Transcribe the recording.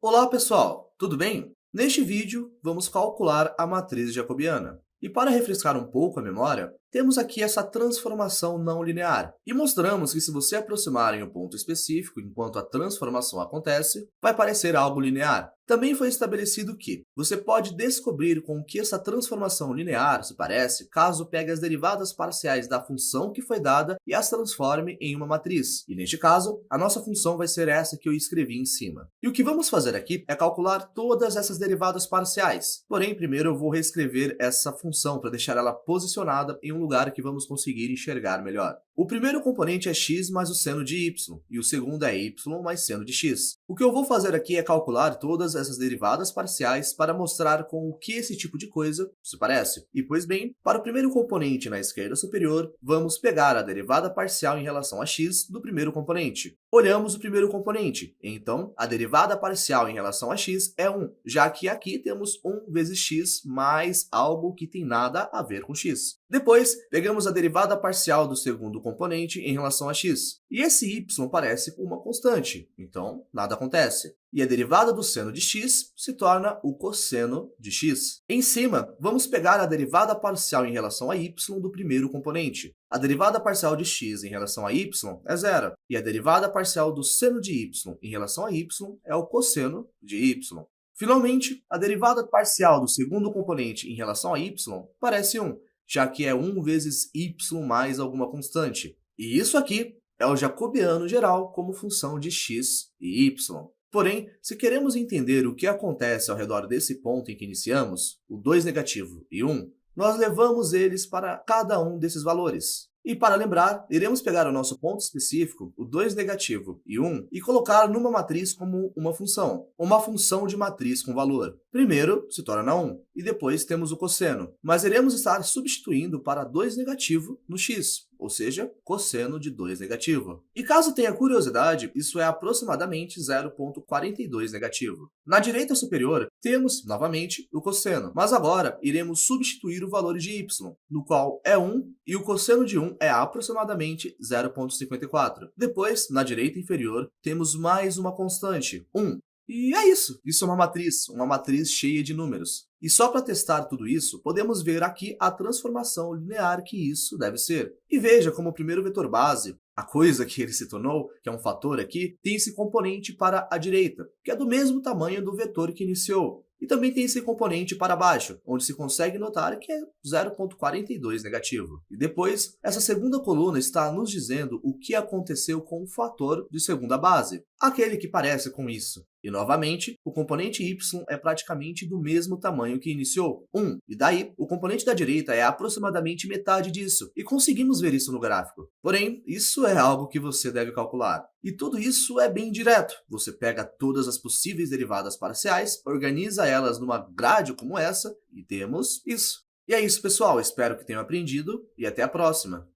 Olá, pessoal, tudo bem? Neste vídeo, vamos calcular a matriz jacobiana. E para refrescar um pouco a memória, temos aqui essa transformação não linear. E mostramos que se você aproximar em um ponto específico enquanto a transformação acontece, vai parecer algo linear. Também foi estabelecido que você pode descobrir com que essa transformação linear se parece caso pegue as derivadas parciais da função que foi dada e as transforme em uma matriz. E neste caso, a nossa função vai ser essa que eu escrevi em cima. E o que vamos fazer aqui é calcular todas essas derivadas parciais. Porém, primeiro eu vou reescrever essa função para deixar ela posicionada em um lugar que vamos conseguir enxergar melhor. O primeiro componente é x mais o seno de y, e o segundo é y mais seno de x. O que eu vou fazer aqui é calcular todas essas derivadas parciais para mostrar com o que esse tipo de coisa se parece. E, pois bem, para o primeiro componente na esquerda superior, vamos pegar a derivada parcial em relação a x do primeiro componente. Olhamos o primeiro componente, então a derivada parcial em relação a x é 1, já que aqui temos 1 vezes x mais algo que tem nada a ver com x. Depois, pegamos a derivada parcial do segundo componente em relação a x. E esse y parece uma constante, então nada acontece. E a derivada do seno de x se torna o cosseno de x. Em cima, vamos pegar a derivada parcial em relação a y do primeiro componente. A derivada parcial de x em relação a y é zero, e a derivada parcial do seno de y em relação a y é o cosseno de y. Finalmente, a derivada parcial do segundo componente em relação a y parece 1, já que é 1 vezes y mais alguma constante. E isso aqui é o jacobiano geral como função de x e y. Porém, se queremos entender o que acontece ao redor desse ponto em que iniciamos, o 2 negativo e 1, nós levamos eles para cada um desses valores. E para lembrar, iremos pegar o nosso ponto específico, o 2 negativo e 1, e colocar numa matriz como uma função de matriz com valor. Primeiro, se torna 1, e depois temos o cosseno, mas iremos estar substituindo para 2 negativo no x, ou seja, cosseno de 2 negativo. E caso tenha curiosidade, isso é aproximadamente 0,42 negativo. Na direita superior, temos, novamente, o cosseno, mas agora iremos substituir o valor de y, no qual é 1, e o cosseno de 1 é aproximadamente 0,54. Depois, na direita inferior, temos mais uma constante, 1. E é isso. Isso é uma matriz cheia de números. E só para testar tudo isso, podemos ver aqui a transformação linear que isso deve ser. E veja como o primeiro vetor base, a coisa que ele se tornou, que é um fator aqui, tem esse componente para a direita, que é do mesmo tamanho do vetor que iniciou. E também tem esse componente para baixo, onde se consegue notar que é 0,42 negativo. E depois, essa segunda coluna está nos dizendo o que aconteceu com o fator de segunda base, aquele que parece com isso. E, novamente, o componente y é praticamente do mesmo tamanho que iniciou, 1. E daí, o componente da direita é aproximadamente metade disso, e conseguimos ver isso no gráfico. Porém, isso é algo que você deve calcular. E tudo isso é bem direto. Você pega todas as possíveis derivadas parciais, organiza elas numa grade como essa, e temos isso. E é isso, pessoal. Espero que tenham aprendido, e até a próxima!